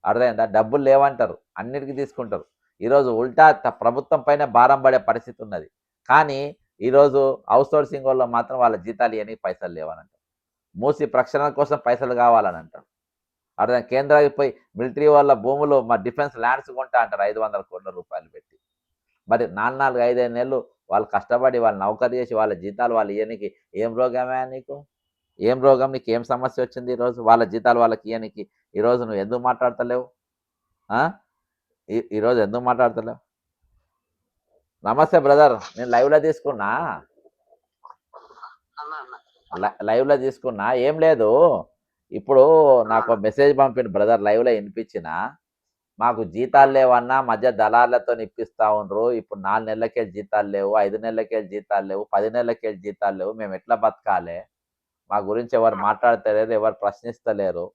అర్థమైందా? డబ్బులు లేవంటారు, అన్నిటికీ తీసుకుంటారు. ఈరోజు ఉల్టా ప్రభుత్వం పైన భారం పడే పరిస్థితి ఉన్నది. కానీ ఈరోజు అవుట్‌సోర్సింగ్ వోళ్ళు మాత్రం వాళ్ళ జీతాలు ఇయ్యనీకి పైసలు లేవనంటారు. మూసి ప్రక్షాళన కోసం పైసలు కావాలని అంటారు. అర్థం కేంద్రానికి పోయి మిలిటరీ వాళ్ళ భూములు మా డిఫెన్స్ ల్యాండ్స్ కొంటా అంటారు 500 కోట్ల రూపాయలు పెట్టి. మరి 4, 5 నెలలు వాళ్ళు కష్టపడి వాళ్ళు నౌకరీ చేసి వాళ్ళ జీతాలు వాళ్ళు ఇయ్యనీకి ఏం రోగమే నీకు? ఏం రోగం నీకు? ఏం సమస్య వచ్చింది ఈరోజు వాళ్ళ జీతాలు వాళ్ళకి ఇయ్యనీకి? ఈరోజు నువ్వు ఎందుకు మాట్లాడతలేవు? ఈరోజు ఎందుకు మాట్లాడతలేవు? నమస్తే బ్రదర్, నేను లైవ్లో తీసుకున్నా, లైవ్లో తీసుకున్నా. ఏం లేదు, ఇప్పుడు నాకు మెసేజ్ పంపిన బ్రదర్, లైవ్లో వినిపించిన, మాకు జీతాలు లేవన్నా మధ్య దళార్లతో ఇప్పిస్తా ఉండ్రు. ఇప్పుడు 4 నెలలకే జీతాలు లేవు, 5 నెలలకే జీతాలు లేవు, 10 నెలలకే జీతాలు లేవు, మేము ఎట్లా బతకాలి? మా గురించి ఎవరు మాట్లాడతలేరు, ఎవరు ప్రశ్నిస్తలేరు.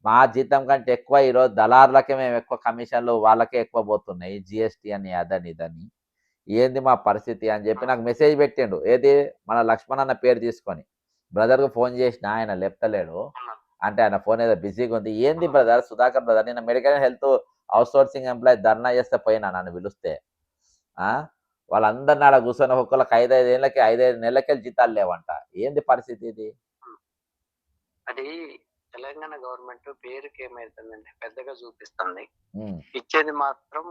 మా జీతం కంటే ఎక్కువ ఈరోజు దళార్లకే మేము ఎక్కువ కమిషన్లు వాళ్ళకే ఎక్కువ పోతున్నాయి, జిఎస్టీ అని అదని ఇదని. ఏంది మా పరిస్థితి అని చెప్పి నాకు మెసేజ్ పెట్టిండు. ఏది మన లక్ష్మణ్ అన్న పేరు తీసుకొని. బ్రదర్కు ఫోన్ చేసిన, ఆయన లేపుతలేడు. అంటే ఆయన ఫోన్ ఏదో బిజీగా ఉంది. ఏంది బ్రదర్, సుధాకర్ బ్రదర్, నిన్న మెడికల్ హెల్త్ అవుట్‌సోర్సింగ్ ఎంప్లాయీ ధర్నా చేస్తే పోయినా నన్ను పిలిస్తే. వాళ్ళందరిని ఆడ కూర్చొని ఒక్కొక్కరికి 5 ఏళ్ళకి 5 నెలలకే జీతాలు లేవంట. ఏంది పరిస్థితి ఇది? అది తెలంగాణ గవర్నమెంట్ పేరుకి ఏమైతుందంటే పెద్దగా చూపిస్తుంది, ఇచ్చేది మాత్రం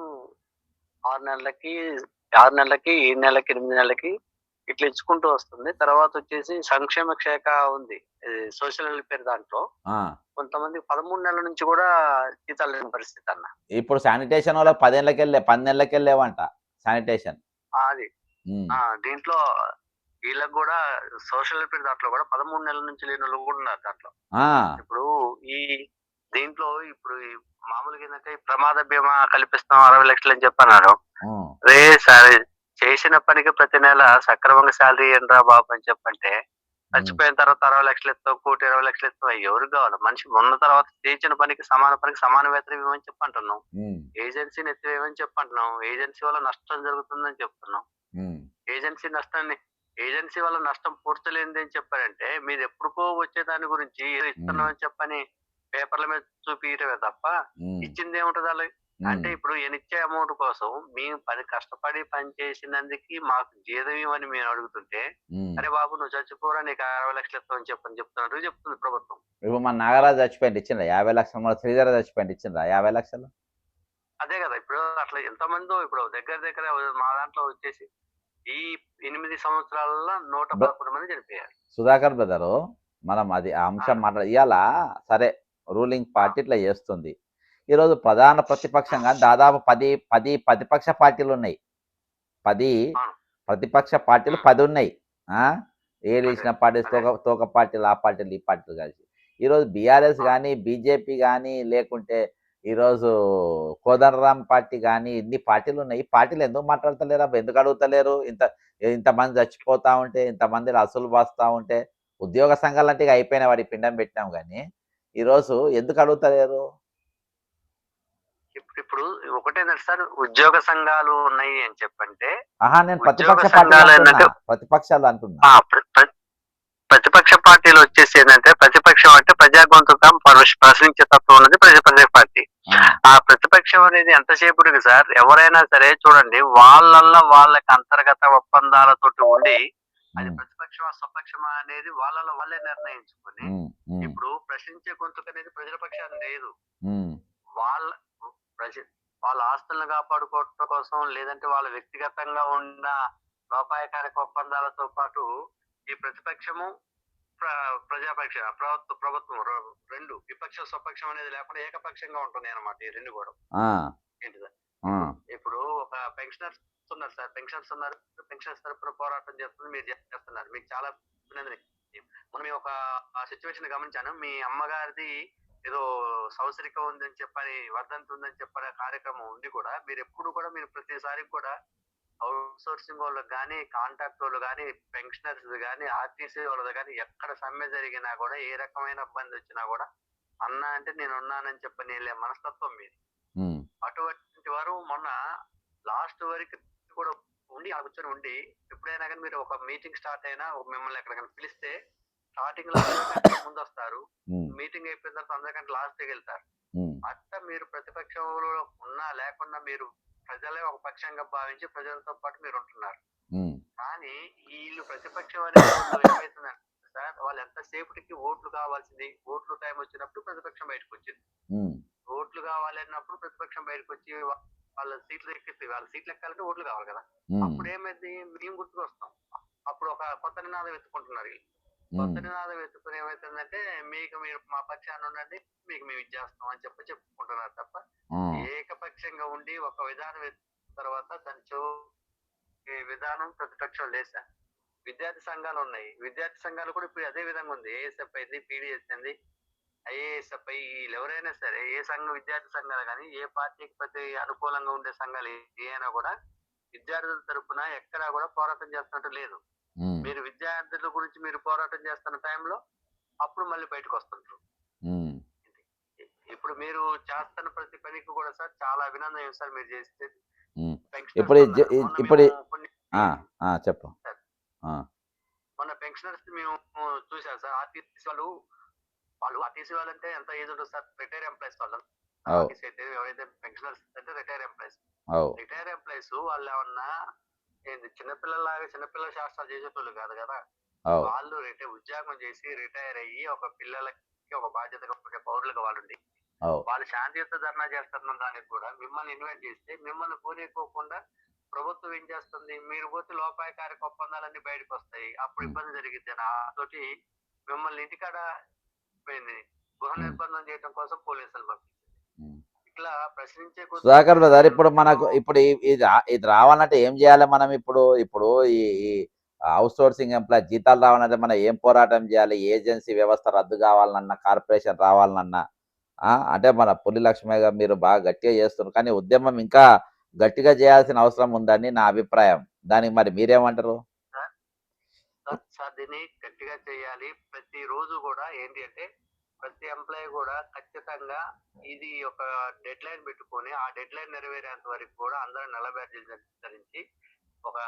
6 నెలలకి 6 నెలలకి 7 నెలలకి 8 నెలలకి ఇట్లా ఇచ్చుకుంటూ వస్తుంది. తర్వాత వచ్చేసి సంక్షేమ శాఖ ఉంది, సోషల్ వెల్ఫేర్ దాంట్లో కొంతమంది 13 నెలల నుంచి కూడా జీతాలు లేని పరిస్థితి అన్న. ఇప్పుడు శానిటేషన్ వాళ్ళకి 10 నెలలకెళ్ళి లేవంట శానిటేషన్. అది దీంట్లో వీళ్ళకి కూడా సోషల్ వెల్ఫేర్ దాంట్లో కూడా 13 నెలల నుంచి లేని వాళ్ళు కూడా ఉన్నారు దాంట్లో. ఇప్పుడు ఈ దీంట్లో ఇప్పుడు మామూలుగా ఏంటంటే ప్రమాద బీమా కల్పిస్తాం 60 లక్షలు అని చెప్పన్నారు. రే సరే, చేసిన పనికి ప్రతి నెల సక్రమంగా శాలరీ ఏంట్రా బాబు అని చెప్పంటే, చచ్చిపోయిన తర్వాత 60 లక్షలు ఇస్తావు, 1,20 లక్షలు ఇస్తావు, ఎవరికి కావాలి? మనిషి మొన్న తర్వాత చేసిన పనికి సమాన వేతనం ఇవ్వమని చెప్పంటున్నాం. ఏజెన్సీని ఎత్తివేయమని చెప్పంటున్నాం. ఏజెన్సీ వల్ల నష్టం జరుగుతుందని చెప్తున్నాం. ఏజెన్సీ వల్ల నష్టం పూర్తలేనిది అని చెప్పారంటే, మీరు ఎప్పుడుకో వచ్చే దాని గురించి ఇస్తున్నాం అని చెప్పని పేపర్ల మీద చూపించటమే తప్ప ఇచ్చింది ఏముంటది అలా? అంటే ఇప్పుడు ఇచ్చే అమౌంట్ కోసం మేము కష్టపడి పని చేసినందుకు మాకు జీతం ఇవ్వని మేము అడుగుతుంటే, అరే బాబు నువ్వు చచ్చిపోరా నీకు 60 లక్షలు ఇస్తామని చెప్తుంది ప్రభుత్వం. ఇప్పుడు మన నాగరాజు చచ్చిపోయింది ఇచ్చిండ్రా 50 లక్షలు, మన శ్రీధర చచ్చిపోయింది ఇచ్చిండ్రా 50 లక్షలు? అదే కదా, ఇప్పుడు అట్లా ఎంతమందో ఇప్పుడు దగ్గర మా దాంట్లో వచ్చేసి ఈ 8 సంవత్సరాలలో 111 మంది చనిపోయారు. సుధాకర్ బ్రదరు, మనం అది అంశం ఇవాళ సరే రూలింగ్ పార్టీ ఇట్లా చేస్తుంది. ఈరోజు ప్రధాన ప్రతిపక్షంగా దాదాపు 10 ప్రతిపక్ష పార్టీలు ఉన్నాయి. 10 ప్రతిపక్ష పార్టీలు 10 ఉన్నాయి. ఏది ఇచ్చిన పార్టీస్ తోక పార్టీలు, ఆ పార్టీలు ఈ పార్టీలు కలిసి. ఈరోజు బీఆర్ఎస్ కానీ బీజేపీ కానీ లేకుంటే ఈరోజు కోదండరామ్ పార్టీ కానీ ఇన్ని పార్టీలు ఉన్నాయి. ఈ పార్టీలు ఎందుకు మాట్లాడతలేరు? ఎందుకు అడుగుతలేరు? ఇంతమంది చచ్చిపోతా ఉంటే, ఇంతమంది అసలు బాస్తా ఉంటే, ఉద్యోగ సంఘాలు అంటే అయిపోయిన వాడి పిండం పెట్టినాం కానీ ఈరోజు ఎందుకు అడుగుతలేరు? ఇప్పుడు ఒకటేనండి సార్, ఉద్యోగ సంఘాలు ఉన్నాయి అని చెప్పంటే, నేను ప్రతిపక్షాలు అంటున్నా. ప్రతిపక్ష పార్టీలు వచ్చేసి ఏంటంటే, ప్రతిపక్షం అంటే ప్రజా గొంతుకం ప్రశ్నించే తత్వం ఉన్నది ప్రతిపక్ష పార్టీ. ఆ ప్రతిపక్షం అనేది ఎంతసేపుడికి సార్, ఎవరైనా సరే చూడండి, వాళ్ళకి అంతర్గత ఒప్పందాలతోటి ఉండి అది ప్రతిపక్షమా స్వపక్షమా అనేది వాళ్ళే నిర్ణయించుకొని, ఇప్పుడు ప్రశ్నించే గొంతుక అనేది ప్రజల పక్షాన్ని లేదు. వాళ్ళ ఆస్తులను కాపాడుకోవడం కోసం, లేదంటే వాళ్ళ వ్యక్తిగతంగా ఉన్న లోపాయకారిక ఒప్పందాలతో పాటు ఈ ప్రతిపక్షము ప్రజాపక్ష ప్రభుత్వం రెండు విపక్ష స్వపక్షం అనేది లేకుండా ఏకపక్షంగా ఉంటున్నాయి అన్నమాట ఈ రెండు కూడా. ఏంటి సార్, ఇప్పుడు ఒక పెన్షనర్స్ ఉన్నారు సార్, పెన్షనర్స్ తరపున పోరాటం చేస్తుంది, మీరు చేస్తున్నారు, మీకు చాలా మనం ఒక సిచ్యువేషన్ గమనించాను. మీ అమ్మగారిది ఏదో సంవత్సరికం ఉందని చెప్పని, వర్ధంతి ఉందని చెప్పని కార్యక్రమం ఉండి కూడా మీరు ఎప్పుడు కూడా మీరు ప్రతిసారి కూడా అవుట్ సోర్సింగ్ వాళ్ళకి కానీ, కాంట్రాక్ట్ వాళ్ళు కానీ, పెన్షనర్స్ కానీ, ఆర్టీసీ వాళ్ళది కానీ ఎక్కడ సమ్మె జరిగినా కూడా, ఏ రకమైన ఇబ్బంది వచ్చినా కూడా అన్నా అంటే నేను ఉన్నానని చెప్పని వెళ్ళే మనస్తత్వం మీది. అటువంటి వారు మొన్న లాస్ట్ వరకు కూడా ఉండి కూర్చొని ఉండి, ఎప్పుడైనా కానీ మీరు ఒక మీటింగ్ స్టార్ట్ అయినా మిమ్మల్ని ఎక్కడికైనా పిలిస్తే స్టార్టింగ్ లో ముందు వస్తారు, మీటింగ్ అయిపోయిన తర్వాత అందరికంటే లాస్ట్ వెళ్తారు. అట్లా మీరు ప్రతిపక్షంలో ఉన్నా లేకున్నా మీరు ప్రజలే ఒక పక్షంగా భావించి ప్రజలతో పాటు మీరు ఉంటున్నారు. ఉమ్, కానీ వీళ్ళు ప్రతిపక్షం అనే వాళ్ళు ఏమైతుందంటే సార్, వాళ్ళు ఎంతసేపటికి ఓట్లు కావాల్సింది, ఓట్లు టైం వచ్చినప్పుడు ప్రతిపక్షం బయటకు వచ్చింది. ఉమ్, ఓట్లు కావాలన్నప్పుడు ప్రతిపక్షం బయటకు వచ్చి వాళ్ళ సీట్లు ఎక్కిస్తే, వాళ్ళ సీట్లు ఎక్కాలంటే ఓట్లు కావాలి కదా. ఉమ్, అప్పుడు ఏమైంది, మేము గుర్తుకొస్తాం. అప్పుడు ఒక కొత్త నినాదం ఎత్తుకుంటున్నారు వీళ్ళు. కొత్త ఉమ్, నినాదం ఎత్తుకుని ఏమైతుందంటే, మీకు మీరు మా పక్షాన ఉండండి, మీకు మేము ఇచ్చేస్తాం అని చెప్పుకుంటున్నారు తప్ప ఉమ్. ఏకపక్షంగా ఉండి ఒక విధానం ఎత్తిన తర్వాత దాని ఈ విధానం ప్రతిపక్షం లేదు సార్. విద్యార్థి సంఘాలు ఉన్నాయి, విద్యార్థి సంఘాలు కూడా ఇప్పుడు అదే విధంగా ఉంది. ఏఎస్ఎఫ్ అయింది, పీడిఎస్ అయింది, ఐఏఎస్ఎఫ్ వీళ్ళు ఎవరైనా సరే, ఏ సంఘం విద్యార్థి సంఘాలు కానీ ఏ పార్టీకి ప్రతి అనుకూలంగా ఉండే సంఘాలు ఏమైనా కూడా విద్యార్థుల తరపున ఎక్కడా కూడా పోరాటం చేస్తున్నట్టు లేదు. ఉమ్, మీరు విద్యార్థుల గురించి మీరు పోరాటం చేస్తున్న టైంలో అప్పుడు మళ్ళీ బయటకు వస్తుంటారు. ఉమ్. ఇప్పుడు మీరు చేస్తున్న ప్రతి పనికి కూడా సార్ చాలా అభినందన సార్ మీరు చేసేది. ఉమ్. పెన్షనర్స్ ఇప్పుడు ఉన్నారు. మొన్న ఇప్పుడు మేము కొన్ని ఆ, ఆ, చెప్పు. సార్, ఆ, మొన్న పెన్షనర్స్ మేము చూసాం సార్. ఆర్టీసీ వాళ్ళు ఆర్టీసీ వాళ్ళంటే ఎంత ఏజ్ ఉంటుంది సార్, రిటైర్ ఎంప్లాయీస్ వాళ్ళు. అవు ఆర్టీసీ అయితే ఎవరైతే పెన్షనర్స్ అంటే రిటైర్ ఎంప్లాయీస్. అవు రిటైర్ ఎంప్లాయీస్ వాళ్ళు ఏమన్నా ఏంది చిన్నపిల్లలాగా చిన్నపిల్లల శాస్త్రాలు చేసేటోళ్ళు కాదు కదా. అవు వాళ్ళు ఉద్యోగం చేసి రిటైర్ అయ్యి ఒక పిల్లలకి ఒక బాధ్యతగా ఉండే పౌరులుగా వాళ్ళు ఉండి అవు వాళ్ళు శాంతియుత ధర్నా చేస్తున్న దానికి కూడా మిమ్మల్ని ఇన్వైట్ చేస్తే మిమ్మల్ని కోరుకోకుండా ప్రభుత్వం ఏం చేస్తుంది, మీరు పోతే లోపాయకారిక ఒప్పందాలన్నీ బయటకు వస్తాయి, అప్పుడు ఉమ్, ఇబ్బంది జరిగింది నాతోటి మిమ్మల్ని ఇంటికాడ పోయింది గృహ ఉమ్, నిర్బంధం చేయడం కోసం పోలీసులు పంపించింది. ఉమ్. ఇట్లా ప్రశ్నించే కొద్దీ సుధాకర్ బ్రదర్, ఇప్పుడు మనకు మీరు ఇప్పుడు ఇది రావాలంటే ఏం చేయాలి మనం? ఇప్పుడు ఈ అవుట్ సోర్సింగ్ ఎంప్లాయ్ జీతాలు రావాలంటే మనం ఏం పోరాటం చేయాలి? ఏజెన్సీ వ్యవస్థ రద్దు కావాలన్నా, కార్పొరేషన్ రావాలన్నా, అంటే మన పులి లక్ష్మయ్య గారు మీరు బాగా గట్టిగా చేస్తున్నారు, కానీ ఉద్యమం ఇంకా గట్టిగా చేయాల్సిన అవసరం ఉందని నా అభిప్రాయం. దానికి మరి మీరేమంటారు? సార్ దీన్ని గట్టిగా చేయాలి. ప్రతిరోజు కూడా ఏంటి అంటే ప్రతి ఎంప్లాయీ కూడా ఖచ్చితంగా ఇది ఒక డెడ్ లైన్ పెట్టుకొని ఆ డెడ్ లైన్ నెరవేరేంత వరకు కూడా అందరూ నల్ల బ్యాడ్జీలు ధరించి ఒక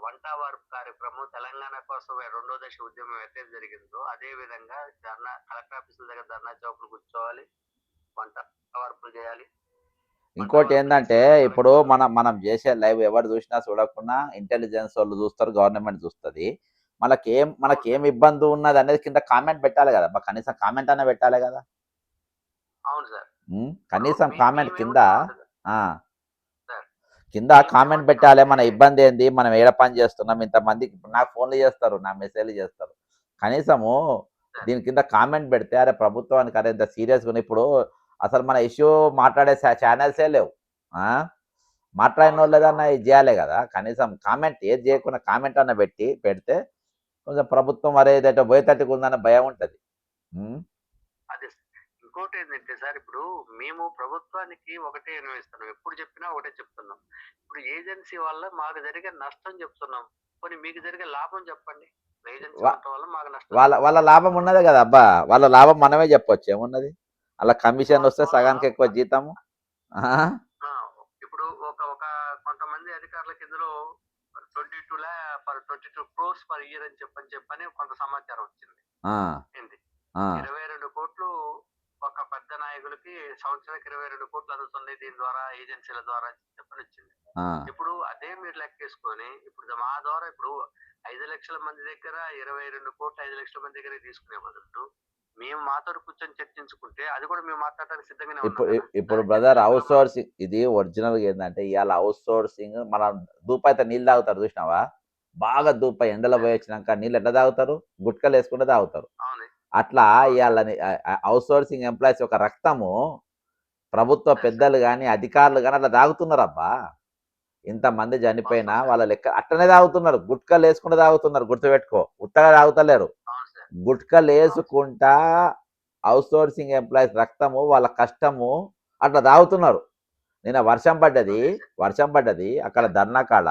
వంట వార్పు కార్యక్రమం తెలంగాణ కోసం 2వ దశ ఉద్యమం అయితే జరిగిందో అదే విధంగా ధర్నా కలెక్టర్ ఆఫీసుల దగ్గర ధర్నా చౌకులు కూర్చోవాలి, వంట వార్పులు చేయాలి. వంట ఇంకోటి వార్పులు ఏంటంటే, చేసి ఇప్పుడు కలెక్టర్ మనం చేసే లైవ్ ఎవరు చూసినా చూడకున్నా ఇంటెలిజెన్స్ వాళ్ళు చూస్తారు, గవర్నమెంట్ చూస్తుంది. అవును మనకేం సార్, ఇబ్బంది ఉన్నది అనేది కింద కామెంట్ పెట్టాలి కదా, కనీసం కామెంట్ అన్న పెట్టాలి కదా. అవును సార్. ఇప్పుడు కనీసం కామెంట్ కింద మేమేమంటున్నాం ఆ, సార్, కింద కామెంట్ మేమేమంటున్నాం పెట్టాలి, మన అంటే ఇబ్బంది ఏంది, మనం ఏడ పని చేస్తున్నాం, ఇంతమందికి ఇప్పుడు నాకు ఫోన్లు చేస్తారు, నా మెసేజ్లు చేస్తారు. కనీసము సార్, దీని కింద కామెంట్ పెడితే, అరే ప్రభుత్వానికి అరే ఇంత సీరియస్గా ఉంది. ఇప్పుడు అసలు మన ఇష్యూ మాట్లాడే ఛానల్సే లేవు. ఆ? మాట్లాడిన అవును వాళ్ళు సార్, ఏదన్నా అవును. ఇది చేయాలి కదా. కనీసం కామెంట్ ఏది చేయకుండా కామెంట్ అన్న పెడితే కొంచెం ప్రభుత్వం అరే ఏదైతే పోయేటట్టుగా ఉందన్న భయం ఉంటుంది. అదే ఇంకోటి ఏంటంటే సార్, ఇప్పుడు మేము ప్రభుత్వానికి ఒకటే వినియోగిస్తున్నాం, ఎప్పుడు చెప్పినా ఒకటే చెప్తున్నాం. ఇప్పుడు ఏజెన్సీ వల్ల మాకు జరిగే నష్టం చెప్తున్నాం, కొన్ని మీకు జరిగే లాభం చెప్పండి. ఏజెన్సీ ఉండటం వల్ల మాకు నష్టం వాళ్ళ వాళ్ళ జరుగుతుంది లాభం చెప్తున్నాం. ఉన్నదే కదా అబ్బా, వాళ్ళ లాభం మనమే చెప్పొచ్చు, ఏమున్నది అలా కమిషన్ వస్తే వాళ్ళ సగానికి ఎక్కువ జీతము. ఆ? ఆ, ఇప్పుడు ఒక ఒక కొంతమంది అధికారులకు ఇందులో 22 crores పర్ ఇయర్ అని చెప్పని కొంత సమాచారం వచ్చింది. ఆ, ఏంటి ఆ, 22 కోట్లు ఒక పెద్ద నాయకులకి సంవత్సరానికి 22 కోట్లు అందుతుంది దీని ద్వారా, ఏజెన్సీల ద్వారా చెప్పని వచ్చింది. ఆ. ఇప్పుడు అదే మీరు లెక్కేసుకొని ఇప్పుడు మా ద్వారా ఇప్పుడు 5 లక్షల మంది దగ్గర 22 కోట్లు 5 లక్షల మంది దగ్గర తీసుకునే బదులు మేము మాతో కూర్చొని చర్చించుకుంటే అది కూడా మేము మాట్లాడడానికి సిద్ధంగానే ఉన్నాం ఇప్పుడు కదా. ఇప్పుడు దానికి బ్రదర్ చర్చలు అవుట్ సోర్సింగ్ ఇది ఒరిజినల్గా ఏంటంటే, ఇవాళ అవుట్ సోర్సింగ్ మనం దూపైతే నీళ్ళు తాగుతారు చూసినావా, బాగా దూప ఎండలో పోయి వచ్చినాక నీళ్ళు ఎట్లా తాగుతారు? గుట్కలు వేసుకుంటే తాగుతారు. అవును, అట్లా అవును ఇవాళ సార్, అవుట్ సోర్సింగ్ ఎంప్లాయీస్ యొక్క రక్తము ప్రభుత్వ సార్ పెద్దలు కానీ అధికారులు కానీ అట్లా తాగుతున్నారబ్బా. ఇంతమంది చనిపోయినా వాస్తవం సార్, వాళ్ళ లెక్క అట్టనే తాగుతున్నారు, గుట్కలు వేసుకుంటే తాగుతున్నారు, గుర్తుపెట్టుకో, ఉత్తగా తాగుతలేరు. అవును సార్, గుట్కలు అవును సార్, వేసుకుంటా అవుట్ సోర్సింగ్ ఎంప్లాయీస్ రక్తము వాళ్ళ కష్టము అట్లా తాగుతున్నారు. నిన్న అదే సార్, వర్షం పడ్డది అక్కడ సార్, ధర్నా కాడ,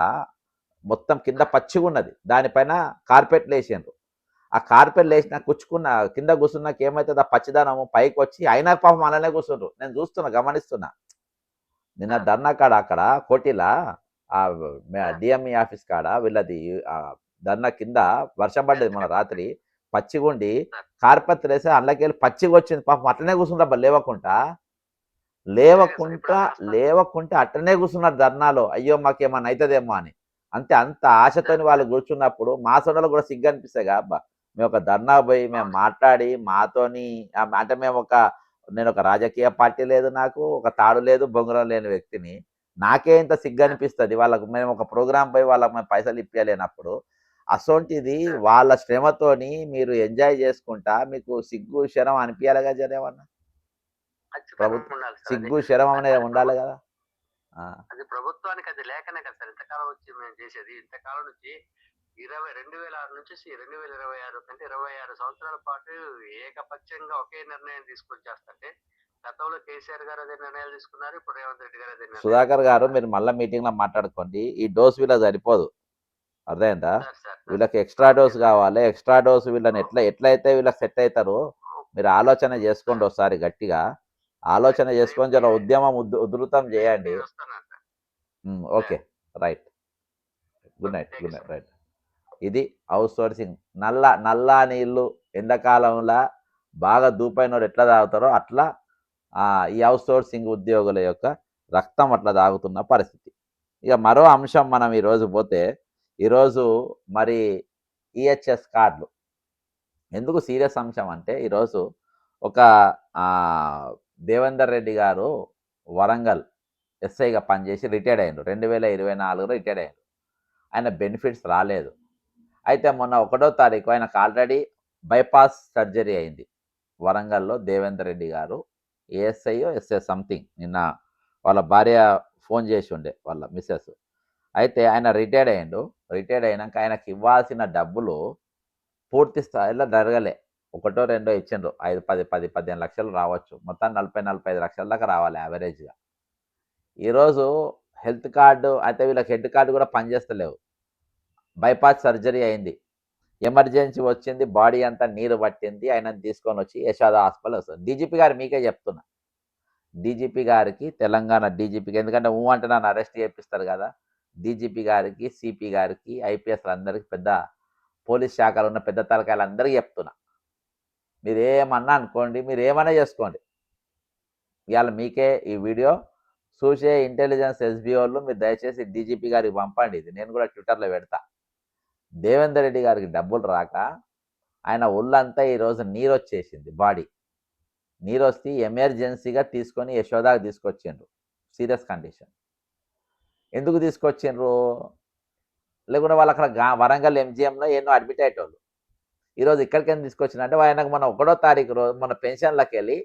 మొత్తం కింద సార్, పచ్చిగా ఉన్నది, దానిపైన కార్పెట్లు వేసిండ్రు. ఆ కార్పెట్లు సార్, వేసిన కూర్చుకున్న కింద కూర్చున్నాక ఏమవుతుంది, ఆ పచ్చిదనము పైకి వచ్చి అయినా పాపం అలానే కూర్చుండ్రు. నేను చూస్తున్నా, గమనిస్తున్నా. నిన్న సార్, ధర్నా కాడ అక్కడ కోటిలా ఆ సార్, డిఎంఈ ఆఫీస్ కాడ వీళ్ళది ఆ ధర్నా కింద వర్షం పడ్డది మన రాత్రి, పచ్చిగుండి సార్, కార్పెట్ వేసి అందులోకి వెళ్ళి పచ్చిగా వచ్చింది, పాపం అట్లనే కూర్చుంటా లేవకుండా. లేవకుంటా ఇప్పుడు లేవకుంటే అట్టనే కూర్చున్నారు ధర్నాలో. అయ్యో! మాకేమన్నా అయితదేమో అని. అంతే అంత ఆశతోని వాళ్ళు కూర్చున్నప్పుడు మా సోదరులకు కూడా సిగ్గు అనిపిస్తాయి గా అబ్బా! మేము ఒక ధర్నా పోయి మేము అవును. మాట్లాడి మాతోని అంటే నేనొక రాజకీయ పార్టీ లేదు నాకు. ఒక తాడు లేదు, బొంగరం లేని వ్యక్తిని. నాకే ఇంత సిగ్గు సార్. అనిపిస్తది. వాళ్ళకు మేము ఒక ప్రోగ్రామ్ పోయి వాళ్ళకి మేము పైసలు ఇప్పియలేనప్పుడు. అసొంటిది సార్. వాళ్ళ శ్రమతోని మీరు ఎంజాయ్ చేసుకుంటా మీకు సిగ్గు, శరం అనిపియాలిగా జరేమన్నా. ఖచ్చితంగా ప్రభుత్వం ఉండాలి సార్ అది. సిగ్గు, శరం అది అనేది అది ఉండాలి ప్రభు గదా! ఆ! అది ప్రభుత్వానికి అది లేకనే కదా సార్ ఇంతకాలం వచ్చి మేము చేసేది. ఇంతకాలం నుంచి 2006 నుంచి 2026 అంటే 26 సంవత్సరాల పాటు ఏకపక్షంగా ఒకే నిర్ణయం తీసుకొని చేస్తుంటే, గతంలో కేసీఆర్ గారు అదే నిర్ణయాలు తీసుకున్నారు. ఇప్పుడు రేవంత్ రెడ్డి గారు అదే నిర్ణయాలు సుధాకర్ గారు తీసుకుంటున్నారు. మీరు మళ్ళా మీటింగ్‌లో మాట్లాడుకోండి. ఈ డోస్ వీళ్ళకి సరిపోదు. అర్థమైందా? సార్. వీళ్ళకి ఎక్స్‌ట్రా ఓకే డోస్ సార్. గావాలి. ఎక్స్‌ట్రా డోస్ వీళ్ళని ఓహ్! ఎట్లయితే వీళ్ళకి సెట్ అయితారో మీరు ఆలోచన జేసుకోండి సార్. ఒకసారి గట్టిగా. ఆలోచన రేపు జేసుకొని జర ఉద్యమం ఉధృతం రేపు జేయండి. నేను వస్తున్నాను sir. Okay. Sir. Right. Good okay. Night. Thank good you night. Sir. Right. ఇది హౌస్ సోర్సింగ్. నల్లా నీళ్ళు ఎండాకాలంలా బాగా దూపైనోడు ఎట్లా తాగుతారో అట్లా ఈ హౌస్ సోర్సింగ్ ఉద్యోగుల యొక్క రక్తం అట్లా తాగుతున్న పరిస్థితి. ఇక మరో అంశం మనం ఈరోజు పోతే, ఈరోజు మరి ఈహెచ్ఎస్ కార్డులు. ఎందుకు సీరియస్ అంశం అంటే, ఈరోజు ఒక దేవేందర్ రెడ్డి గారు వరంగల్ ఎస్ఐగా పనిచేసి రిటైర్డ్ అయ్యిండు. 2024లో రిటైర్డ్ అయ్యిండు. ఆయన బెనిఫిట్స్ రాలేదు. అయితే మొన్న 1 తారీఖు ఆయనకు ఆల్రెడీ బైపాస్ సర్జరీ అయింది. వరంగల్‌లో దేవేందర్ రెడ్డి గారు ఏఎస్ఐయో, ఎస్ఐ సంథింగ్ నిన్న వాళ్ళ భార్య ఫోన్ చేసి ఉండే వాళ్ళ మిసెస్. అయితే ఆయన రిటైర్డ్ అయ్యిండు. రిటైర్డ్ అయినంక ఆయనకి ఇవ్వాల్సిన డబ్బులు పూర్తి స్థాయిలో జరగలే. ఒకటో, రెండో ఇచ్చిండ్రు. 5, 15 లక్షలు రావచ్చు. మొత్తం 40, 45 లక్షల దాకా రావాలి యావరేజ్‌గా. ఈరోజు హెల్త్ కార్డ్ అయితే వీళ్ళకి హెల్త్ కార్డ్ కూడా పనిచేస్తలేవు. బైపాస్ సర్జరీ అయింది. ఎమర్జెన్సీ వచ్చింది. బాడీ అంతా నీరు పట్టింది. ఆయనను తీసుకొనొచ్చి యశోద హాస్పిటల్ వస్తది. డీజీపీ గారు మీకే చెప్తున్నా. డీజీపీ గారికి తెలంగాణ డీజీపీకి ఎందుకంటే అంటే నన్ను అరెస్ట్ చేపిస్తారు కదా! డీజీపీ గారికి, సీపీ గారికి, ఐపీఎస్‌లందరికి పెద్ద పోలీస్ శాఖలో ఉన్న పెద్ద తలకాయలందరికీ చెప్తున్నా. మీరేమన్నా అనుకోండి. మీరేమన్నా చేసుకోండి. ఇయాల మీకే ఈ వీడియో చూసే ఇంటెలిజెన్స్ ఎస్బీఓలు మీరు దయచేసి డీజీపీ గారికి పంపండి ఇది. నేను కూడా ట్విట్టర్‌లో పెడతా. దేవేందర్ రెడ్డి గారికి డబ్బులు రాక ఆయన ఒళ్ళంతా ఈరోజు నీరొచ్చేసింది బాడీ. నీరొస్తే ఎమర్జెన్సీగా తీసుకొని యశోదాకి తీసుకొచ్చిండ్రు. Serious condition. ఎందుకు తీసుకొచ్చిండ్రు? లేకుంటే వాళ్ళు అక్కడ వరంగల్ ఎంజీఎంలో ఎన్నో అడ్మిట్ అయ్యేటోళ్ళు. ఈరోజు ఇక్కడికెందుకు తీసుకొచ్చిండ్రు అంటే ఆయనకు మొన్న 1 తారీఖు రోజు మన పెన్షన్‌లకెళ్ళి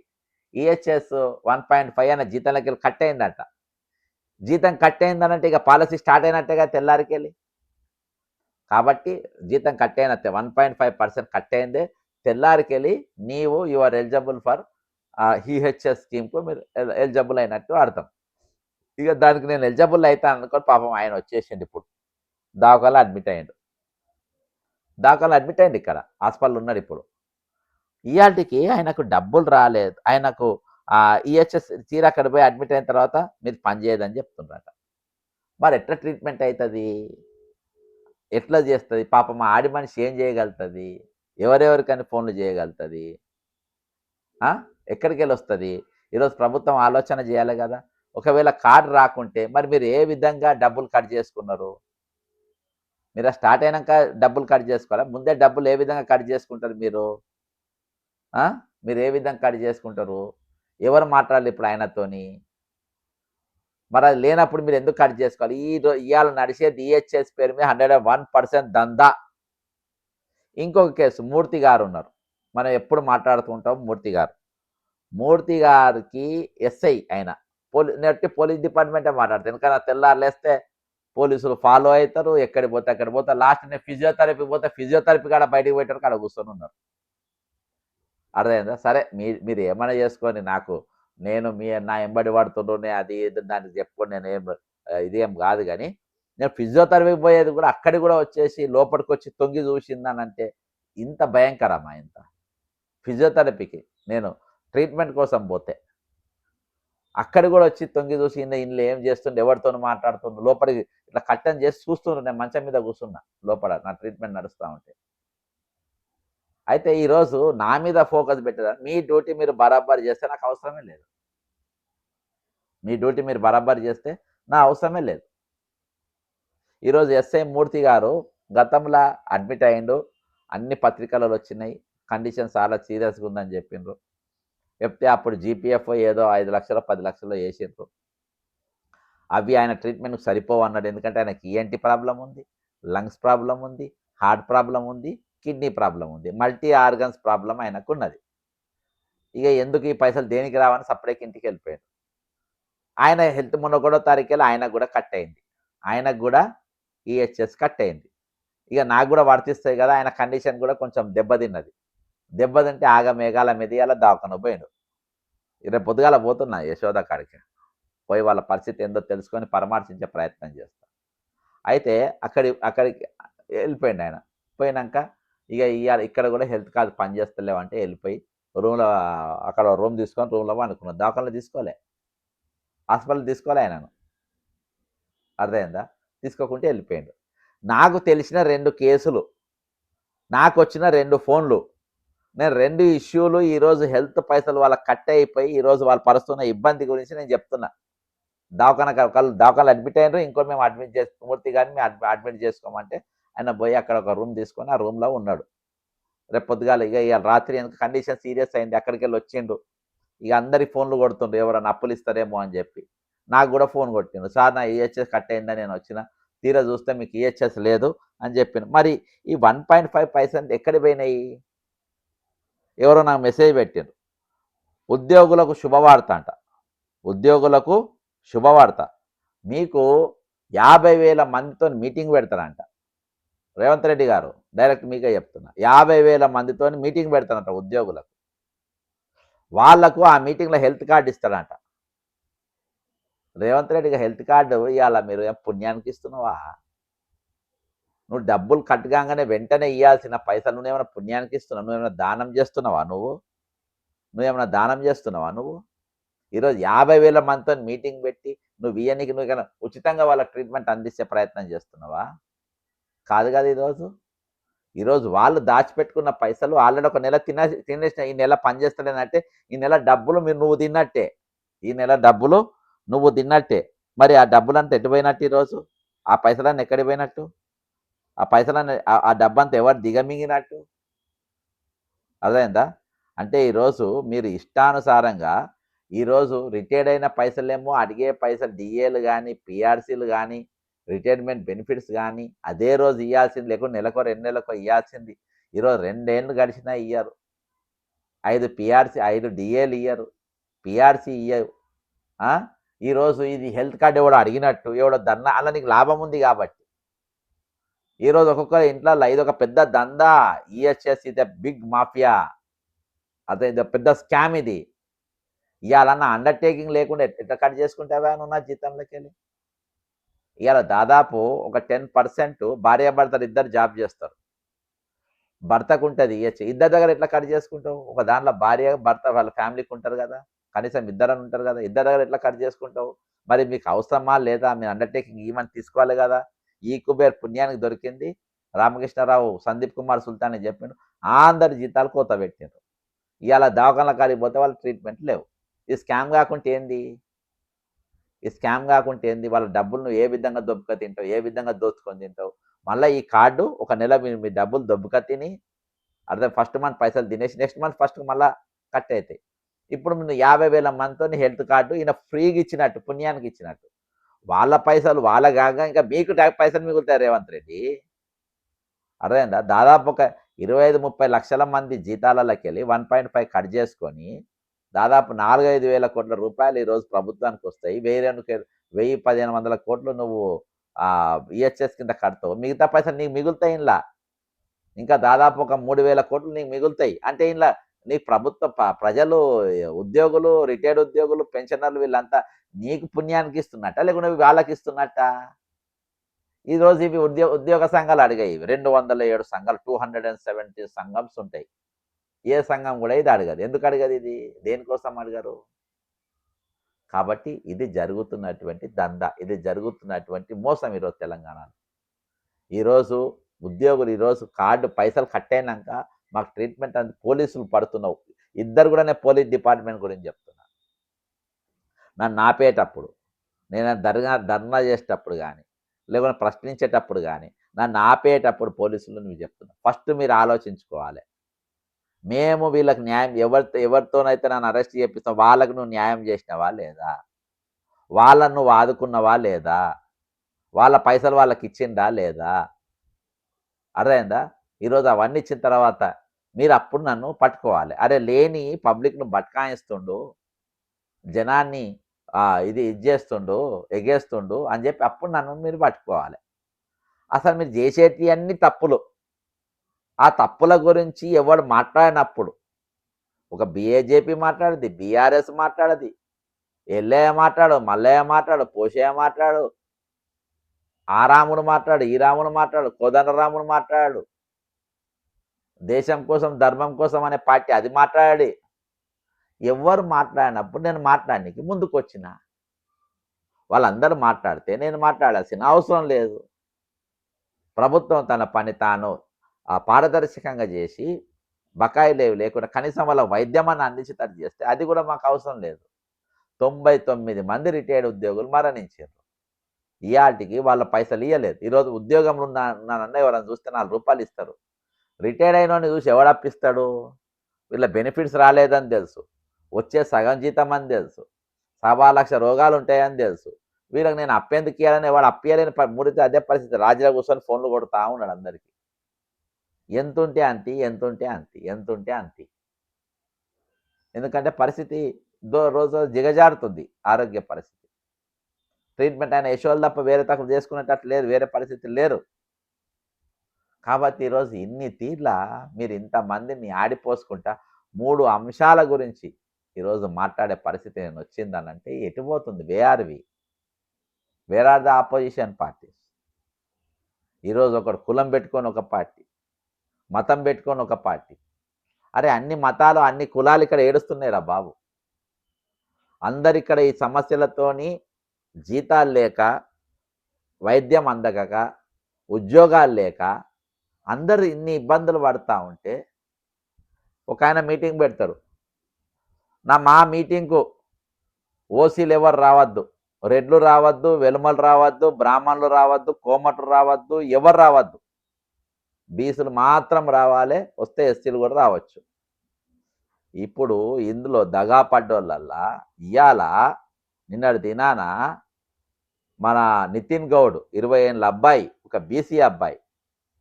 ఈహెచ్ఎస్ 1.5 అనే జీతంలోకెళ్ళి కట్ అయిందంట. జీతం కట్ అయిందనంటే ఇక పాలసీ స్టార్ట్ అయినట్టేగా తెల్లారికెళ్ళి. కాబట్టి జీతం కట్ అయినట్టే 1.5% కట్ అయిందే. తెల్లారికెళ్ళి you are eligible for EHS స్కీమ్‌కు మీరు ఎలిజిబుల్ అయినట్టు అర్థం. ఇక దానికి నేను ఎలిజిబుల్ అయితాను అనుకోని పాపం ఆయన వచ్చేసిండు ఇప్పుడు. దవాఖానలో అడ్మిట్ అయ్యిండు. దవాఖానలో అడ్మిట్ అయ్యిండు ఇక్కడ. హాస్పిటల్‌లో ఉన్నాడు ఇప్పుడు. ఇయాల్టికి ఆయనకు డబ్బులు రాలేదు. ఆయనకు ఈహెచ్ఎస్ తీరా అక్కడ పోయి అడ్మిట్ అయిన తర్వాత మీరు పని చేయదని చెప్తుండ్రట. మరి ఎట్లా ట్రీట్మెంట్ అయితది? ఎట్లా చేస్తది? పాపం ఆ ఆడి మనిషి ఏం చేయగలుగుతది? ఎవరెవరికని ఫోన్‌లు చేయగలుగుతది? ఆ! ఎక్కడికెళ్ళొస్తది? ఈరోజు ప్రభుత్వం ఆలోచన చేయాలి గదా! ఒకవేళ కార్డ్ రాకుంటే మరి మీరు ఏ విధంగా డబ్బులు కట్ చేసుకున్నారు? మీరు స్టార్ట్ అయినంక డబ్బులు కట్ చేసుకోవాలా? ముందే డబ్బులు ఏ విధంగా కట్ చేసుకుంటారు మీరు? ఆ! మీరు ఏ విధంగా కట్ చేసుకుంటారు? ఎవరు మాట్లాడాలి ఇప్పుడు ఆయనతోని? మరది లేనప్పుడు మీరెందుకు కట్ జేసుకోవాలి? ఇయాల నడిచేది ఈహెచ్ఎస్ పేరు మీద 101% దందా. ఇంకొక కేసు మూర్తి గారున్నారు. మనం ఎప్పుడు మాట్లాడుతూ ఉంటాం మూర్తి గారు. మూర్తి గారికి ఎస్ఐ ఆయన. నేనొట్టి పోలీస్ డిపార్ట్‌మెంటే మాట్లాడతా. ఎందుకన్నా తెల్లారి లేస్తే పోలీసులు ఫాలో అయితారు. ఎక్కడికి పోతే అక్కడికి పోతా. లాస్ట్ నేను ఫిజియోథెరపీ పోతే ఫిజియోథెరపీ కాడ బయటికి పోయేటోనికి ఆడ కూర్చొనున్నారు. అర్థమైందా? సరే మీరు ఏమైనా చేసుకోండి నాకు నేను నా ఎంబడి పడుతుండ్రు అది ఇది దానికి చెప్పుకొని నేనేం ఇదేం కాదు గానీ, నేను ఫిజియోథెరపీకి పోయేది కూడా అక్కడికి కూడా వచ్చేసి లోపలికొచ్చి తొంగి చూసిందనంటే ఇంత భయంకరమా ఇంత? ఫిజియోథెరపీకి నేను ట్రీట్మెంట్ కోసం పోతే. అక్కడికి కూడా వచ్చి తొంగి చూసి ఈయన ఏం చేస్తుండు? ఎవరితోని మాట్లాడుతుండు? లోపలికి ఇట్లా కర్టెన్ చేసి చూస్తుండ్రు. నేను మంచం మీద కూర్చున్నా లోపల నా ట్రీట్మెంట్ నడుస్తా ఉంటే. అయితే ఈరోజు నా మీద ఫోకస్ పెట్టేదాన్ని మీ డ్యూటీ మీరు బరాబర్ చేస్తే నాకు అవసరమే లేదు. మీ డ్యూటీ మీరు బరాబర్ చేస్తే నా అవసరమే లేదు. ఈరోజు ఎస్ఐ మూర్తి గారు గతంలో అడ్మిట్ అయ్యిండు. అన్ని పత్రికలలో వచ్చినాయి. కండిషన్ చాలా సీరియస్గా ఉందని చెప్పిండ్రు. చెప్తే అప్పుడు జీపీఎఫ్ ఏదో 5 లక్షలో 10 లక్షలో వేసిండ్రు. అవి ఆయన ట్రీట్మెంట్కి సరిపోవు అన్నాడు. ఎందుకంటే ఆయనకి ఈఎన్టీ ప్రాబ్లం ఉంది, లంగ్స్ ప్రాబ్లం ఉంది, హార్ట్ ప్రాబ్లం ఉంది, కిడ్నీ ప్రాబ్లం ఉంది, మల్టీ ఆర్గన్స్ ప్రాబ్లం ఆయనకు ఉన్నది. ఇక ఎందుకు ఈ పైసలు దేనికి రావని సపరేట్ ఇంటికి వెళ్ళిపోయాడు. ఆయన హెల్త్ మొన్న 1 తారీఖులో ఆయనకు కూడా కట్ అయింది. ఆయనకు కూడా ఈహెచ్ఎస్ కట్ అయింది. ఇక నాకు కూడా వర్తిస్తాయి కదా. ఆయన కండిషన్ కూడా కొంచెం దెబ్బతిన్నది. దెబ్బతింటే ఆగమేఘాల మెదియాల దవాఖానకు పోయిండు. రేపు పొద్దుగాల పోతున్నా యశోద కాడికి. పోయి వాళ్ళ పరిస్థితి ఏందో తెలుసుకొని పరామర్శించే ప్రయత్నం చేస్తా. అయితే అక్కడికి వెళ్ళిపోయిండు ఆయన. పోయినాక ఇక ఇవాళ ఇక్కడ కూడా హెల్త్ కార్డ్ పనిచేస్తలేవంటే వెళ్ళిపోయి రూమ్లో అక్కడ రూమ్ తీసుకొని రూమ్లో వండుకున్నాడు. దవాఖానలో తీసుకోలే, హాస్పిటల్ తీసుకోలే ఆయనను. అర్థమైందా? తీసుకోకుంటే వెళ్ళిపోయిండు. నాకు తెలిసిన 2 కేసులు, నాకు వచ్చిన 2 ఫోన్లు, నేను 2 ఇష్యూలు ఈరోజు హెల్త్ పైసలు వాళ్ళకి కట్ అయిపోయి ఈరోజు వాళ్ళు పరుస్తున్న ఇబ్బంది గురించి నేను చెప్తున్నా. దవాఖానలో అడ్మిట్ అయ్యారు. ఇంకోటి మేము అడ్మిట్ చేసి మూర్తి గారిని మేము అడ్మిట్ చేసుకోమంటే ఆయన పోయి అక్కడ ఒక రూమ్ తీసుకొని ఆ రూమ్లో ఉన్నాడు. రేపు పొద్దుగాల ఇక రాత్రి ఎందుకు కండిషన్ సీరియస్ అయింది. అక్కడికి వెళ్ళి వచ్చిండు. ఇక అందరి ఫోన్లు కొడుతుండ్రు ఎవరైనా అప్పులు ఇస్తారేమో అని చెప్పి. నాకు కూడా ఫోన్ కొట్టిండు. సార్ నా ఈహెచ్ఎస్ కట్ అయిందని నేను వచ్చిన, తీరా చూస్తే మీకు ఈహెచ్ఎస్ లేదు అని చెప్పిండు. మరి ఈ 1.5% ఎక్కడికి పోయినాయి? ఎవరో నాకు మెసేజ్ పెట్టిండ్రు. ఉద్యోగులకు శుభవార్త అంట. ఉద్యోగులకు శుభవార్త. మీకు 50,000 మందితో మీటింగ్ పెడతారంట రేవంత్ రెడ్డి గారు. డైరెక్ట్ మీకే చెప్తున్నా. 50,000 మందితో మీటింగ్ పెడతారంట ఉద్యోగులకు. వాళ్లకు ఆ మీటింగ్లో హెల్త్ కార్డు ఇస్తాడంట. రేవంత్ రెడ్డికి హెల్త్ కార్డు ఇవాళ మీరు పుణ్యానికి ఇస్తున్నావా? నువ్వు డబ్బులు కట్టగానే వెంటనే ఇవ్వాల్సిన పైసలు నువ్వేమైనా పుణ్యానికి ఇస్తున్నావు? నువ్వేమైనా దానం చేస్తున్నావా? నువ్వేమైనా దానం చేస్తున్నావా? ఈరోజు 50,000 మందితో మీటింగ్ పెట్టి నువ్వు ఇయ్యనికి నువ్వు ఉచితంగా వాళ్ళకి ట్రీట్మెంట్ అందించే ప్రయత్నం చేస్తున్నావా? కాదు కదా. ఈరోజు వాళ్ళు దాచిపెట్టుకున్న పైసలు ఆల్రెడీ ఒక నెల తినేసిన, ఈ నెల పనిచేస్తలేనంటే ఈ నెల డబ్బులు నువ్వు తిన్నట్టే. ఈ నెల డబ్బులు నువ్వు తిన్నట్టే. మరి ఆ డబ్బులంతా ఎటు పోయినట్టు? ఈరోజు ఆ పైసలన్నీ ఎక్కడికి పోయినట్టు? ఆ పైసలన్నీ ఆ డబ్బంతా ఎవరు దిగమింగినట్టు? అర్థమైందా? అంటే ఈరోజు మీరు ఇష్టానుసారంగా ఈరోజు రిటైర్డ్ అయిన పైసలేమో అడిగే పైసలు డిఏలు కానీ, పిఆర్సీలు కానీ, రిటైర్మెంట్ బెనిఫిట్స్ కానీ అదే రోజు ఇవ్వాల్సింది, లేకుండా నెలకో 2 నెలలకో ఇవ్వాల్సింది ఈరోజు 2 ఏళ్ళు గడిచినా ఇయ్యరు. 5 డిఏలు ఇయ్యరు, పిఆర్సీ ఇయ్యరు. ఈరోజు ఇది హెల్త్ కార్డు ఎవడో అడిగినట్టు ఎవడో దన్నా అలా నీకు లాభం ఉంది కాబట్టి. ఈరోజు ఒక్కొక్కరి ఇంట్లో ఇది ఒక పెద్ద దందా. ఈహెచ్ఎస్ ఇది బిగ్ మాఫియా. అదే పెద్ద స్కామ్ ఇది. ఇవాళ అండర్టేకింగ్ లేకుండా ఎట్లా కట్ చేసుకుంటావా నువ్వు నా జీతంలోకి వెళ్ళి? ఇవాళ దాదాపు ఒక 10% భార్యాభర్తలు ఇద్దరు జాబ్ చేస్తారు. భర్తకు ఉంటుంది ఇయ్యచ్చు. ఇద్దరి దగ్గర ఎట్లా కట్ చేసుకుంటావు? ఒక దాంట్లో భార్య భర్త వాళ్ళ ఫ్యామిలీకి ఉంటారు కదా, కనీసం ఇద్దరని ఉంటారు కదా. ఇద్దరి దగ్గర ఎట్లా కట్ చేసుకుంటావు? మరి మీకు అవసరమా లేదా? మీరు అండర్టేకింగ్ ఇవ్వమని తీసుకోవాలి కదా. ఈ కుబేర్ పుణ్యానికి దొరికింది. రామకృష్ణారావు సందీప్ కుమార్ సుల్తాన్ అని చెప్పిండు. అందరి జీతాలు కోత పెట్టిండ్రు. ఇవాళ దవాఖానల కాడికి పోతే వాళ్ళ ట్రీట్మెంట్ లేవు. ఈ స్కామ్ కాకుంటే ఏంది? వాళ్ళ డబ్బులు నువ్వు ఏ విధంగా దొబ్బుక తింటావు, ఏ విధంగా దోచుకొని తింటావు? మళ్ళీ ఈ కార్డు ఒక నెల మీ డబ్బులు దొబ్బుక తిని అర్థం ఫస్ట్ మంత్ పైసలు తినేసి నెక్స్ట్ మంత్ ఫస్ట్ మళ్ళీ కట్ అవుతాయి. ఇప్పుడు నువ్వు 50,000 మందితో హెల్త్ కార్డు ఈయన ఫ్రీగా ఇచ్చినట్టు, పుణ్యానికి ఇచ్చినట్టు. వాళ్ళ పైసలు వాళ్ళ కాగా ఇంకా మీకు పైసలు మిగులుతాయి రేవంత్ రెడ్డి. అర్థమైందా? దాదాపు ఒక 25-30 లక్షల మంది జీతాలలోకి వెళ్ళి 1.5 కట్ చేసుకొని దాదాపు 4-5 వేల కోట్ల రూపాయలు ఈరోజు ప్రభుత్వానికి వస్తాయి. 1,000-1,500 కోట్లు నువ్వు ఈహెచ్ఎస్ కింద కడతావు. మిగతా పైసలు నీకు మిగులుతాయి. ఇంకా దాదాపు ఒక 3,000 కోట్లు నీకు మిగులుతాయి. అంటే నీ ప్రభుత్వ ప్రజలు, ఉద్యోగులు, రిటైర్డ్ ఉద్యోగులు, పెన్షనర్లు వీళ్ళంతా నీకు పుణ్యానికి ఇస్తున్నట్ట, లేకుంటే వాళ్ళకి ఇస్తున్నట్ట? ఈరోజు ఇవి ఉద్యోగ సంఘాలు అడిగాయి. 207 సంఘాలు, 270 సంఘమ్స్ ఉంటాయి. ఏ సంఘం కూడా ఇది అడగదు. ఎందుకు అడగదు? ఇది దేనికోసం అడగరు? కాబట్టి ఇది జరుగుతున్నటువంటి దందా, ఇది జరుగుతున్నటువంటి మోసం ఈరోజు తెలంగాణలో. ఈరోజు ఉద్యోగులు ఈరోజు కార్డు పైసలు కట్టయినాక మాకు ట్రీట్మెంట్ పోలీసులు పడుతున్నావు. ఇద్దరు కూడా నేను పోలీస్ డిపార్ట్మెంట్ గురించి చెప్తున్నా. నన్ను ఆపేటప్పుడు, నేను ధర్నా చేసేటప్పుడు కానీ, లేకుంటే ప్రశ్నించేటప్పుడు కానీ, నన్ను ఆపేటప్పుడు పోలీసులు నువ్వు చెప్తున్నా ఫస్ట్ మీరు ఆలోచించుకోవాలి. మేము వీళ్ళకి న్యాయం ఎవరితోనైతే నన్ను అరెస్ట్ చేపిస్తాం వాళ్ళకి నువ్వు న్యాయం చేసినవా లేదా? వాళ్ళను నువ్వు ఆదుకున్నవా లేదా? వాళ్ళ పైసలు వాళ్ళకి ఇచ్చిందా లేదా? అర్థమైందా? ఈరోజు అవన్నీ ఇచ్చిన తర్వాత మీరు అప్పుడు నన్ను పట్టుకోవాలి. అరే లేని పబ్లిక్‌ను బట్కాయిస్తుండు, జనాన్ని ఇది చేస్తుండు, ఎగేస్తుండు అని చెప్పి అప్పుడు నన్ను మీరు పట్టుకోవాలి. అసలు మీరు చేసేటియన్నీ తప్పులు. ఆ తప్పుల గురించి ఎవడు మాట్లాడినప్పుడు ఒక బీజేపీ మాట్లాడది, బీఆర్ఎస్ మాట్లాడది, ఎల్లయ్య మాట్లాడు, మల్లయ్య మాట్లాడు, పోషయ్య మాట్లాడు, ఆ రాముడు మాట్లాడు, ఈ రాముడు మాట్లాడు, కోదండరాముడు మాట్లాడు, దేశం కోసం ధర్మం కోసం అనే పార్టీ అది మాట్లాడి ఎవరు మాట్లాడినప్పుడు నేను మాట్లాడడానికి ముందుకొచ్చిన. వాళ్ళందరూ మాట్లాడితే నేను మాట్లాడాల్సిన అవసరం లేదు. ప్రభుత్వం తన పని తాను పారదర్శకంగా చేసి బకాయిలేవి లేకుండా కనీసం వాళ్ళ వైద్యమని అందించేటట్టు చేస్తే అది కూడా మాకు అవసరం లేదు. 99 మంది రిటైర్డ్ ఉద్యోగులు మరణించారు. ఇయాటికి వాళ్ళ పైసలు ఇయ్యలేదు. ఈరోజు ఉద్యోగంలో ఉన్నానన్న ఎవరైనా చూస్తే ₹4 ఇస్తారు. రిటైర్డ్ అయినోడిని చూసి ఎవడప్పిస్తాడు? వీళ్ళ బెనిఫిట్స్ రాలేదని తెలుసు, వచ్చే సగం జీతం అని తెలుసు, 1,00,000 రోగాలు ఉంటాయని తెలుసు. వీళ్ళకి నేను అప్పెందుకు ఇయ్యాలని వాడు అప్పియలేని ముడితే అదే పరిస్థితి. రాజీలో కూర్చొని ఫోన్లు కొడతా ఉన్నాడు అందరికీ. ఎంతుంటే అంతి, ఎంతుంటే అంతి, ఎంతుంటే అంతి. ఎందుకంటే పరిస్థితి రోజు దిగజారుతుంది ఆరోగ్య పరిస్థితి. ట్రీట్మెంట్ ఆయన యశోలు తప్ప వేరే తక్కువ చేసుకునేటట్టు లేదు, వేరే పరిస్థితి లేరు. కాబట్టి ఈరోజు ఇన్ని తీర్ల మీరు ఇంతమందిని ఆడిపోసుకుంటా 3 అంశాల గురించి ఈరోజు మాట్లాడే పరిస్థితి నేను వచ్చిందనంటే ఎటుపోతుంది? Where are the opposition parties. ఈరోజు ఒకడు కులం పెట్టుకొని ఒక పార్టీ, మతం పెట్టుకొని ఒక పార్టీ. అరే అన్ని మతాలు అన్ని కులాలు ఇక్కడ ఏడుస్తున్నాయిరా బాబు. అందరిక్కడ ఈ సమస్యలతోని జీతాలు లేక, వైద్యం అందక, ఉద్యోగాలు లేక అందరూ ఇన్ని ఇబ్బందులు పడతా ఉంటే ఒక ఆయన మీటింగ్ పెడతారు. మా మీటింగ్కు ఓసీలు ఎవరు రావద్దు, రెడ్లు రావద్దు, వెలుమలు రావద్దు, బ్రాహ్మణులు రావద్దు, కోమటులు రావద్దు, ఎవరు రావద్దు, బీసీలు మాత్రం రావాలి, వస్తే ఎస్సీలు కూడా రావచ్చు. ఇప్పుడు ఇందులో దగా పడ్డోళ్ళల్లా ఇవాళ నిన్నటి దినాన మన నితిన్ గౌడ్ 20 ఏళ్ళ అబ్బాయి, ఒక బీసీ అబ్బాయి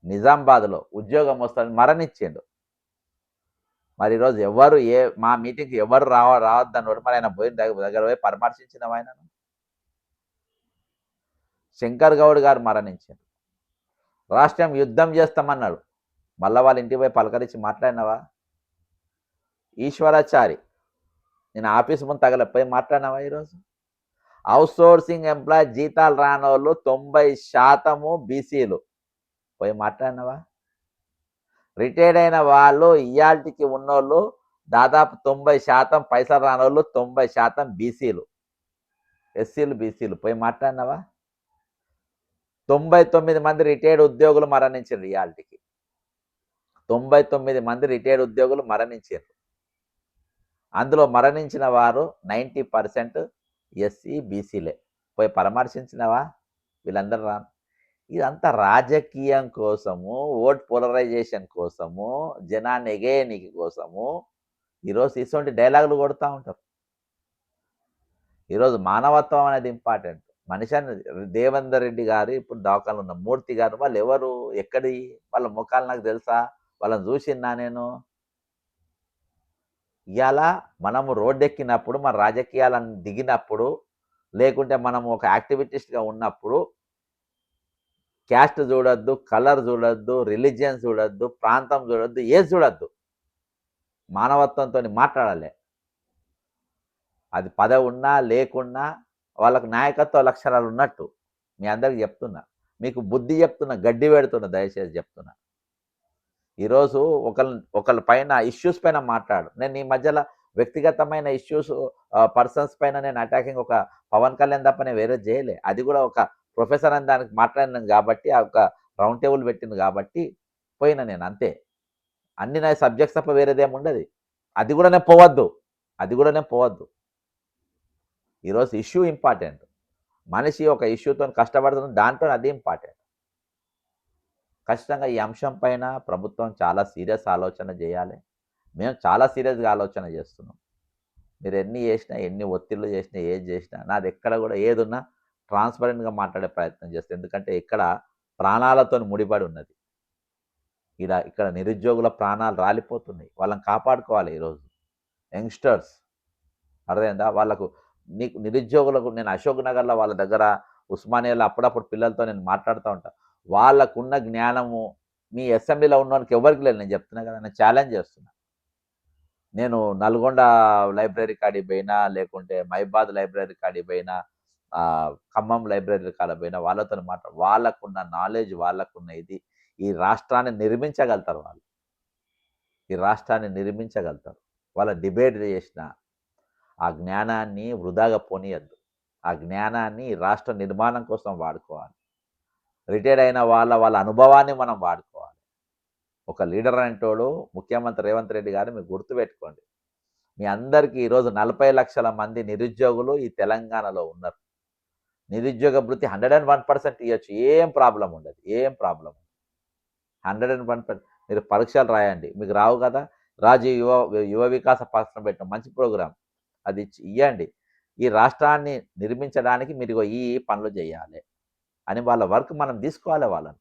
నిజామాబాద్లో ఉద్యోగం వస్తుందని మరణించిండు. మరి ఈరోజు ఎవరు మా మీటింగ్కి ఎవరు రావద్దన్నాడు. మరి ఆయన పోయిన దగ్గర పోయి పరామర్శించిన ఆయనను. శంకర్ గౌడ్ గారు మరణించారు. రాష్ట్రం యుద్ధం చేస్తామన్నాడు. మళ్ళా వాళ్ళ ఇంటికి పోయి పలకరించి మాట్లాడినావా? ఈశ్వరాచారి నేను ఆఫీస్ ముందు తగలపోయి మాట్లాడినావా? ఈరోజు అవుట్సోర్సింగ్ ఎంప్లాయీ జీతాలు రానోళ్ళు 90% బీసీలు, పోయి మాట్లాడినావా? రిటైర్డ్ అయిన వాళ్ళు ఇయాల్టికి ఉన్నోళ్ళు దాదాపు 90% పైసలు రానోళ్ళు 90% బీసీలు, ఎస్సీలు, బీసీలు, పోయి మాట్లాడినావా? 99 మంది రిటైర్డ్ ఉద్యోగులు మరణించారు. ఇయాల్టికి 99 మంది రిటైర్డ్ ఉద్యోగులు మరణించారు. అందులో మరణించిన వారు 90% ఎస్సీ, బీసీలే. పోయి పరామర్శించినవా? వీళ్ళందరూ ఇదంతా రాజకీయం కోసము, ఓట్ పోలరైజేషన్ కోసము, జనాన్ని ఎగేయనికి కోసము ఈరోజు ఇటువంటి డైలాగులు కొడుతూ ఉంటారు. ఈరోజు మానవత్వం అనేది ఇంపార్టెంట్. మనిషిని దేవేందర్ రెడ్డి గారు ఇప్పుడు దవాఖానలో ఉన్న మూర్తి గారు వాళ్ళు ఎవరు, ఎక్కడి, వాళ్ళ ముఖాలు నాకు తెలుసా? వాళ్ళని చూసినా నేను? ఇవాళ మనము రోడ్డెక్కినప్పుడు, మన రాజకీయాలను దిగినప్పుడు, లేకుంటే మనం ఒక యాక్టివిటిస్ట్గా ఉన్నప్పుడు క్యాస్ట్ చూడొద్దు, కలర్ చూడొద్దు, రిలీజియన్ చూడొద్దు, ప్రాంతం చూడొద్దు, ఏది చూడొద్దు. మానవత్వంతో మాట్లాడాలి. అది పదవి ఉన్నా లేకున్నా వాళ్ళకు నాయకత్వ లక్షణాలు ఉన్నట్టు మీ అందరికి చెప్తున్నా. మీకు బుద్ధి చెప్తున్నా, గడ్డి పెడుతున్నా, దయచేసి చెప్తున్నా. ఈరోజు ఒకళ్ళ పైన ఇష్యూస్ పైన మాట్లాడు. నేను ఈ మధ్యలో వ్యక్తిగతమైన ఇష్యూస్ పర్సన్స్ పైన నేను అటాకింగ్ ఒక పవన్ కళ్యాణ్ తప్ప నేను వేరే చేయలే. అది కూడా ఒక ప్రొఫెసర్ అని దానికి మాట్లాడినాను కాబట్టి, ఆ ఒక రౌండ్ టేబుల్ పెట్టింది కాబట్టి పోయినా నేను, అంతే. అన్ని నా సబ్జెక్ట్స్ తప్ప వేరేదేమి ఉండదు. అది కూడా నేను పోవద్దు. ఈరోజు ఇష్యూ ఇంపార్టెంట్. మనిషి ఒక ఇష్యూతో కష్టపడుతున్న దాంట్లో అది ఇంపార్టెంట్. ఖచ్చితంగా ఈ అంశం పైన ప్రభుత్వం చాలా సీరియస్ ఆలోచన చేయాలి. మేము చాలా సీరియస్‌గా ఆలోచన చేస్తున్నాం. మీరు ఎన్ని చేసినా, ఎన్ని ఒత్తిళ్ళు చేసినా, ఏది చేసినా నాది ఎక్కడ కూడా ఏదున్నా ట్రాన్స్‌పరెంట్‌గా మాట్లాడే ప్రయత్నం చేస్తా. ఎందుకంటే ఇక్కడ ప్రాణాలతోని ముడిపడి ఉన్నది. ఇక్కడ నిరుద్యోగుల ప్రాణాలు రాలిపోతున్నాయి. వాళ్ళని కాపాడుకోవాలి ఈరోజు. యంగ్‌స్టర్స్ అర్థమైందా? వాళ్ళకు నీకు నిరుద్యోగులకు నేను అశోక్ నగర్‌లో వాళ్ళ దగ్గర ఉస్మానియాలో అప్పుడప్పుడు పిల్లలతో నేను మాట్లాడుతూ ఉంటా. వాళ్ళకున్న జ్ఞానము మీ అసెంబ్లీలో ఉన్నోనికి ఎవ్వరికి లేదు. నేను చెప్తున్నా కదా! నేను ఛాలెంజ్ చేస్తున్నా. నేను నల్గొండ లైబ్రరీ కాడికి పోయినా, లేకుంటే మహిబాద్ లైబ్రరీ కాడికి పోయినా, ఖమ్మం లైబ్రరీ కాడికి పోయినా వాళ్ళతోని వాళ్ళకున్న నాలెడ్జ్, వాళ్ళకున్న ఇది ఈ రాష్ట్రాన్ని నిర్మించగలుగుతారు వాళ్ళు. ఈ రాష్ట్రాన్ని నిర్మించగలుగుతారు. వాళ్ళ డిబేట్ చేసిన ఆ జ్ఞానాన్ని వృధాగా పోనీయద్దు. ఆ జ్ఞానాన్ని రాష్ట్ర నిర్మాణం కోసం వాడుకోవాలి. రిటైర్డ్ అయిన వాళ్ళ అనుభవాన్ని మనం వాడుకోవాలి. ఒక లీడర్ అనేటోడు ముఖ్యమంత్రి రేవంత్ రెడ్డి గారు మీరు గుర్తుపెట్టుకోండి. మీ అందరికీ ఈరోజు 40 లక్షల మంది నిరుద్యోగులు ఈ తెలంగాణలో ఉన్నారు. నిరుద్యోగ భృతి 101% ఇయ్యొచ్చు. ఏం ప్రాబ్లమ్ ఉండదు. ఏం ప్రాబ్లమ్ 101% మీరు పరీక్షలు రాయండి. మీకు రావు కదా! రాజీవ్ యువ వికాస పథకం పెట్టిన మంచి ప్రోగ్రామ్. అది ఇయ్యండి. ఈ రాష్ట్రాన్ని నిర్మించడానికి మీరు ఇగో ఈ పనులు చేయాలి అని వాళ్ళ వర్క్ మనం తీసుకోవాలి వాళ్ళని.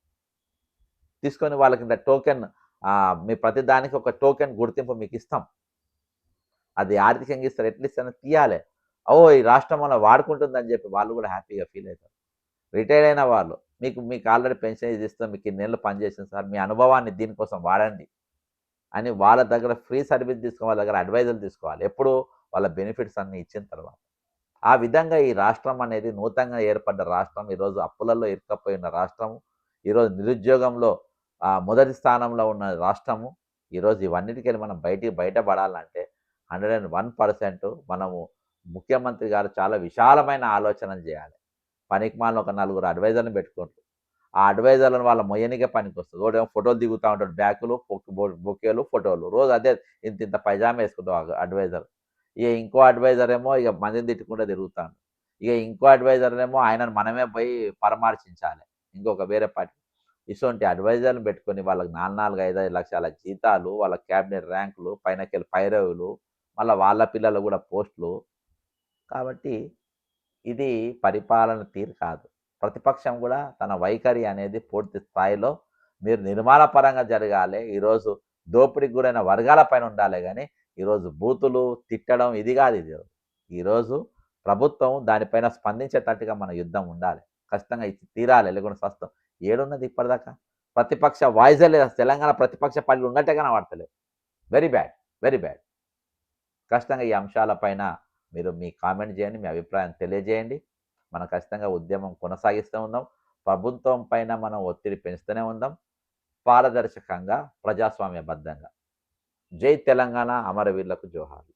తీసుకొని వాళ్ళకి ఇంత టోకెన్ మీ ప్రతి దానికి ఒక టోకెన్ గుర్తింపు మీకు ఇస్తాం. అది ఆర్థికంగా ఇస్తారు. ఎట్లా ఇస్తారో తీయాలి. ఈ రాష్ట్రం మనం వాడుకుంటుందని చెప్పి వాళ్ళు కూడా హ్యాపీగా ఫీల్ అవుతారు. రిటైర్ అయిన వాళ్ళు మీకు ఆల్రెడీ పెన్షన్ ఇది ఇస్తాం. మీకు ఇన్నేళ్ళు పనిచేసింది సార్. మీ అనుభవాన్ని దీనికోసం వాడండి అని వాళ్ళ దగ్గర ఫ్రీ సర్వీస్ తీసుకోవాలి. వాళ్ళ దగ్గర అడ్వైజర్లు తీసుకోవాలి. ఎప్పుడు వాళ్ళ బెనిఫిట్స్ అన్నీ ఇచ్చిన తర్వాత. ఆ విధంగా ఈ రాష్ట్రం అనేది నూతనంగా ఏర్పడ్డ రాష్ట్రం. ఈరోజు అప్పులలో ఇరుక్కపోయిన రాష్ట్రం. ఈరోజు నిరుద్యోగంలో మొదటి స్థానంలో ఉన్న రాష్ట్రము. ఈరోజు ఇవన్నిటికెళ్ళి మనం బయటపడాలంటే 101% మనము ముఖ్యమంత్రి గారు చాలా విశాలమైన ఆలోచనలు చేయాలి. పనికిమాలిన ఒక నలుగురు అడ్వైజర్‌ని పెట్టుకుంటారు. ఆ అడ్వైజర్‌లను వాళ్ళ మొయ్యనికే పనికొస్తది. ఒకడేమో ఫోటోలు దిగుతా ఉంటాడు. బ్యాకులు, బొకేలు, ఫోటోలు. రోజు అదే ఇంతింత పైజామా వేసుకుంటాడు అడ్వైజర్. ఇంకో అడ్వైజర్ ఏమో మందిని తిట్టుకుంటూ తిరుగుతాడు. ఇంకో అడ్వైజర్ ఏమో ఆయనను మనమే పోయి పరామర్శించాలి. ఇంకొక వేరే పార్టీ. ఇటువంటి అడ్వైజర్‌ని పెట్టుకొని వాళ్ళకి 4, 5 లక్షల జీతాలు, వాళ్ళ క్యాబినెట్ ర్యాంకులు, పైనకెళ్ళి పైరవులు, మళ్ళా వాళ్ళ పిల్లలు కూడా పోస్టులు. కాబట్టి ఇది పరిపాలన తీరు కాదు. ప్రతిపక్షం కూడా తన వైఖరి అనేది పూర్తి స్థాయిలో మీరు నిర్మాణపరంగా జరగాలి. ఈరోజు దోపిడీకి గురైన వర్గాల పైన ఉండాలి గానీ, ఈరోజు బూతులు, తిట్టడం ఇది కాదు ఇది. ఈరోజు ప్రభుత్వం దానిపైన స్పందించేటట్టుగా మన యుద్ధం ఉండాలి. ఖచ్చితంగా ఇచ్చి తీరాలి. లేకుంటే సస్తం. ఏడున్నది ఇప్పటిదాకా? ప్రతిపక్ష వాయిసే లేదు. తెలంగాణ ప్రతిపక్ష పార్టీలు ఉన్నట్టే కనబడతలేవు. Very bad. Very bad. ఖచ్చితంగా ఈ అంశాలపైన మీరు మీ కామెంట్ చేయండి. మీ అభిప్రాయం తెలియజేయండి. మనం ఖచ్చితంగా ఉద్యమం కొనసాగిస్తూ ఉందాం. ప్రభుత్వం పైన మనం ఒత్తిడి పెంచుతూనే ఉందాం. పారదర్శకంగా, ప్రజాస్వామ్యబద్ధంగా. జై తెలంగాణ! అమరవీరులకు జోహార్లు.